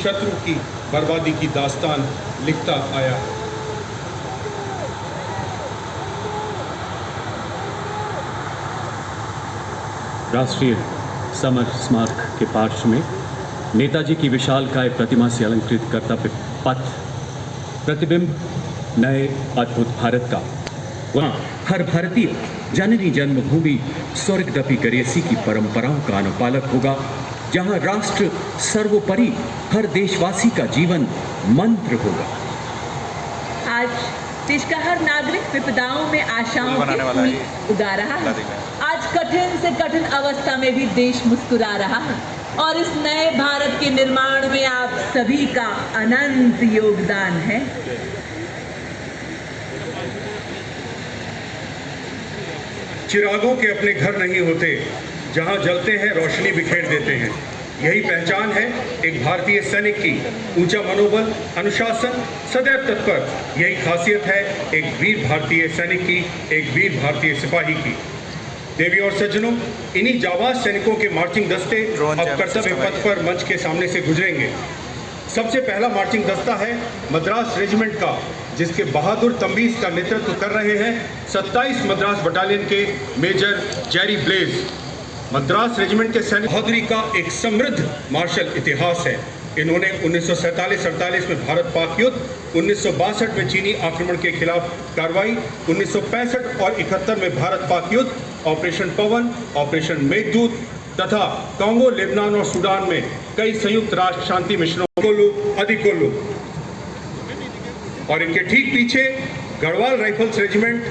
शत्रु की बर्बादी की दास्तान लिखता आया है। राष्ट्रीय समर स्मारक के पार्श्व में नेताजी की विशालकाय प्रतिमा से अलंकृत कर्तव्य पथ प्रतिबिंब नए अद्भुत भारत का, वहाँ हर भारतीय जननी जन्मभूमि स्वर्गदपी गरेसी की परंपराओं का अनुपालक होगा, जहाँ राष्ट्र सर्वोपरि हर देशवासी का जीवन मंत्र होगा। आज देश का हर नागरिक विपदाओं में आशाओं के फूल उगा रहा है। आज कठिन से कठिन अवस्था में भी देश मुस्कुरा रहा है और इस नए भारत के निर्माण में आप सभी का अनंत योगदान है। चिरागों के अपने घर नहीं होते, जहां जलते हैं रोशनी बिखेर देते हैं। यही पहचान है एक भारतीय सैनिक की, ऊंचा मनोबल, अनुशासन, सदैव तत्पर। यही खासियत है एक वीर भारतीय सैनिक की, एक वीर भारतीय सिपाही की। देवी और सज्जनों, इन्हीं जाबाज सैनिकों के मार्चिंग दस्ते अब कर्तव्य पथ पर मंच के सामने से गुजरेंगे। सबसे पहला मार्चिंग दस्ता है मद्रास रेजिमेंट का, जिसके बहादुर तंबीज का नेतृत्व कर रहे हैं 27 मद्रास बटालियन के major Jerry Blaze. Madras regiment के सैनिक बहादुरी का एक समृद्ध मार्शल इतिहास है। इन्होंने 1947-48 में भारत पाक युद्ध, 1962 में चीनी आक्रमण के खिलाफ कार्रवाई, 1965 और 71 में भारत पाक युद्ध, ऑपरेशन पवन, ऑपरेशन मेघदूत तथा कांगो, लेबनान और सूडान में कई संयुक्त राष्ट्र शांति मिशनों को और इनके ठीक पीछे गढ़वाल राइफल्स रेजिमेंट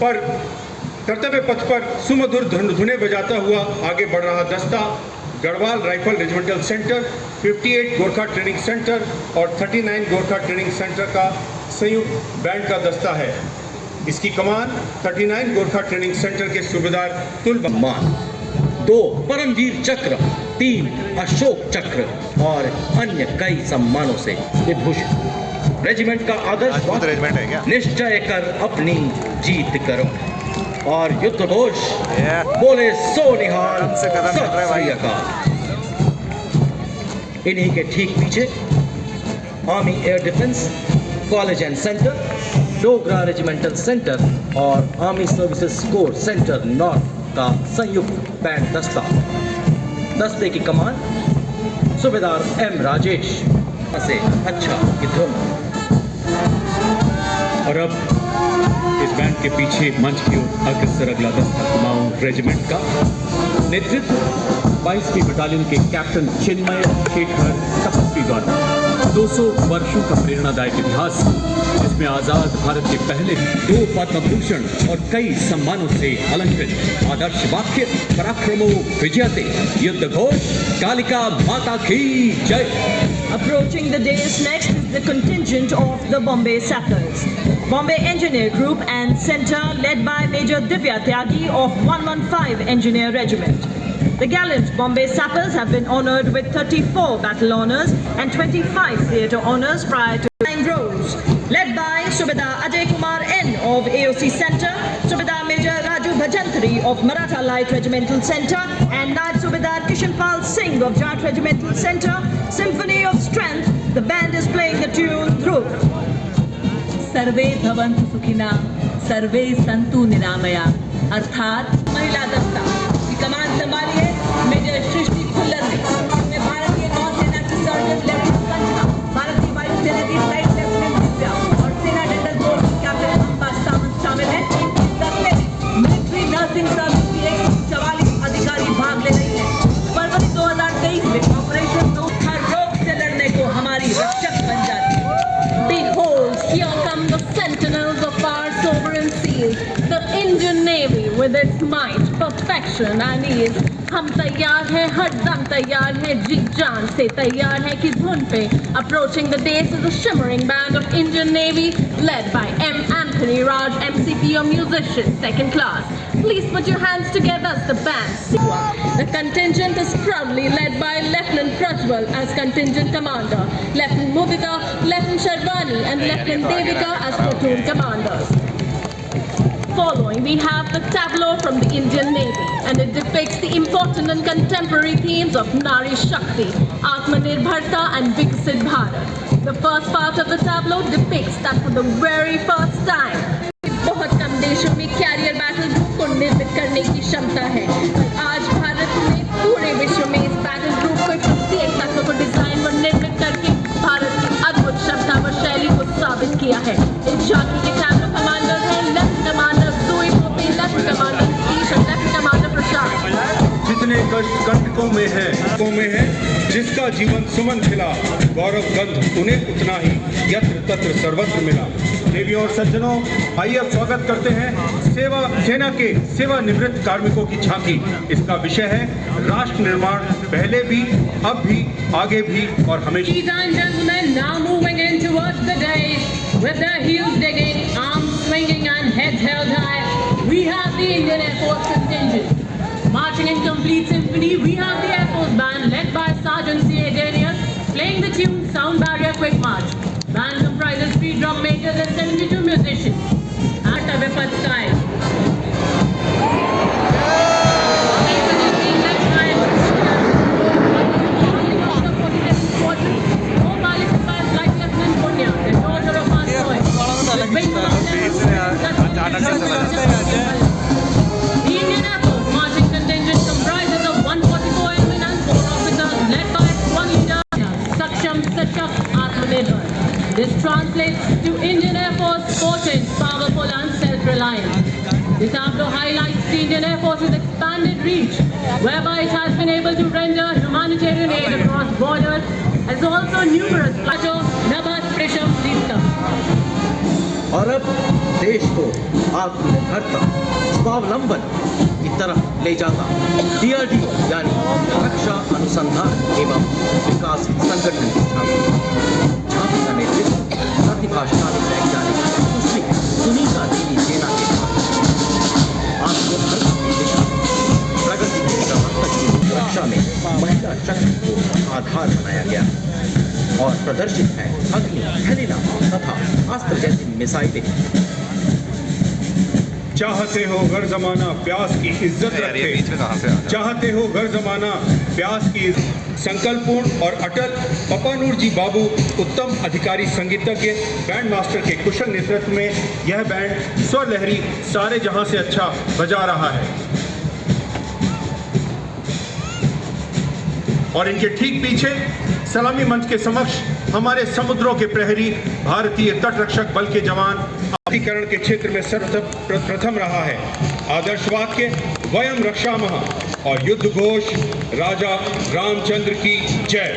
पर कर्तव्य पथ पर सुमधुर धुनें बजाता हुआ आगे बढ़ रहा दस्ता Garhwal rifle regimental centre, 58 Gorkha training centre और 39 गोरखा ट्रेनिंग सेंटर का संयुक्त बैंड का दस्ता है। इसकी कमान 39 गोरखा ट्रेनिंग सेंटर के सूबेदार तुलबमान, 2 परमवीर चक्र, 3 अशोक चक्र और अन्य कई सम्मानों से विभूषित। रेजिमेंट का आदर्श निश्चय कर अपनी जीत करो और युद्ध घोष बोले सो निहाल सत श्री अकाल। इन्हीं के ठीक पीछे army air defence college and centre, Dogra regimental centre और army services corps centre north का संयुक्त बैंड दस्ता। दस्ते की कमान सूबेदार एम राजेश से अच्छा की धुन। और अब इस बैंड के पीछे मंच की ओर अग्रसर अगला दस्ता कुमाऊं रेजिमेंट का नेतृत्व 22वीं बटालियन के कैप्टन चिन्मय शेखर तपस्वी द्वारा। 200 वर्षों का प्रेरणादायक इतिहास, जिसमें आजाद भारत के पहले 2 पद्म भूषण और कई सम्मानों से अलंकृत आदर्श वाक्य पराक्रमो विजयते, युद्ध घोष, कालिका माता की जय। Approaching the dais next is the contingent of the Bombay Sappers, Bombay Engineer Group and Center, led by Major Divya Tyagi of 115 Engineer Regiment. The gallant Bombay Sappers have been honoured with 34 battle honours and 25 theatre honours prior to 9 roles, led by Subedar Ajay Kumar N of AOC Center, Subedar Major Raju Bhajantari of Maratha Light Regimental Center, and Naib Subedar Kishanpal Singh of Jat Regimental Center. Symphony of Strength, the band is playing the tune Dhruv. सर्वे भवन्तु सुखिना, सर्वे संतु निरामया, अर्थात महिला दस्ता की कमान संभाली है major सृष्टि खुल्लर ने। इसमें भारतीय नौसेना की सर्जन लेफ्टिनेंट कंचना, भारतीय वायुसेना की फ्लाइट लेफ्टिनेंट दिव्या और सेना जनरल कोर की कैप्टन अंबा सावंत शामिल है। इस दस्ते में मिलिट्री नर्सिंग सर्विस की 144 अधिकारी भाग ले रही है। फरवरी 2023 में ऑपरेशन दो हर रोग से लड़ने को हमारी रक्षक बन जाती है। Behold, here come the sentinels of our sovereign seas, the Indian Navy with its might, perfection and ease. हम तैयार हैं, हर दम तैयार हैं, जी जान से तैयार हैं कि धुन पे। Approaching the dais is a shimmering band of Indian Navy, led by M. Anthony Raj, MCP, a musician, 2nd class. Please put your hands together as the band. The contingent is proudly led by Lieutenant Prajwal as contingent commander, Lieutenant Mudita, Lieutenant Sharvani and Lieutenant Devika as platoon commanders. Following, we have the tableau from the Indian Navy, and it depicts the important and contemporary themes of Nari Shakti, Atmanirbharta and Viksit Bharat. The first part of the tableau depicts that for the very first time, बहुत कम देशों में career battle group को निर्मित करने की क्षमता है। आज भारत ने पूरे विश्व में इस बैटल ग्रुप को प्रत्येक तत्व को डिजाइन व निर्मित करके भारत की अद्भुत क्षमता व शैली को साबित किया है। इस झांकी के टैब्लो कमांडर हैं लेफ्टिनेंट कमांडर जोई पोपे, लेफ्टिनेंट कमांडर सतीश और लेफ्टिनेंट कमांडर प्रशांत। जितने कष्ट कंटकों में है जिसका जीवन सुमन खिला, गौरव गंध उन्हें उतना ही यत्र तत्र सर्वत्र मिला। देवियों और सज्जनों, आइए अब स्वागत करते हैं सेना के सेवानिवृत्त कार्मिकों की झांकी। इसका विषय है राष्ट्र निर्माण, पहले भी, अब भी, आगे भी और हमेशा। Ladies and gentlemen, now moving in towards the dais, with their heels digging, arms swinging and heads held high, we have the Indian Air Force contingent. Marching in complete symphony, we have the Air Force Band led by Sergeant C.A. Daniel, playing the tune Sound Barrier Quick March. Band comprises 3 drum majors and 72 musicians. At Avipad Sky. The Indian Air Force marching contingent comprises of 144 airmen and 4 officers led by one leader, Saksham Sashak Atmanirbhar. This translates to Indian Air Force potent, powerful and self-reliant. This tableau highlights the Indian Air Force's expanded reach, whereby it has been able to render humanitarian aid across borders, as also numerous plateau, Nabhat, Prisham, Deepta. और अब देश को आत्मनिर्भरता, स्वावलंबन की तरफ ले जाता DRDO यानी रक्षा अनुसंधान एवं विकास संगठन की झांकी का नेतृत्व प्रतिभाशाली वैज्ञानिक सुश्री सुनीता देवी सेना के आत्मनिर्भरता की दिशा में प्रगति के प्रवर्तक की रक्षा में महिला शक्ति को आधार बनाया गया और प्रदर्शित है अग्नि, हेलिना तथा अस्त्र जैसी मिसाइलें। चाहते हो घर जमाना प्यास की इज्जत रखे, चाहते हो घर जमाना प्यास की संकल्पपूर्ण और अटल पपानूर जी बाबू उत्तम अधिकारी संगीतज्ञ बैंड मास्टर के कुशल नेतृत्व में यह बैंड स्वर लहरी सारे जहां से अच्छा बजा रहा है। और इनके ठीक पीछे सलामी मंच के समक्ष हमारे समुद्रों के प्रहरी भारतीय तट रक्षक बल के जवान अधिकरण के क्षेत्र में सर्वप्रथम रहा है। आदर्शवाद के वयम रक्षामः और युद्ध घोष राजा रामचंद्र की जय।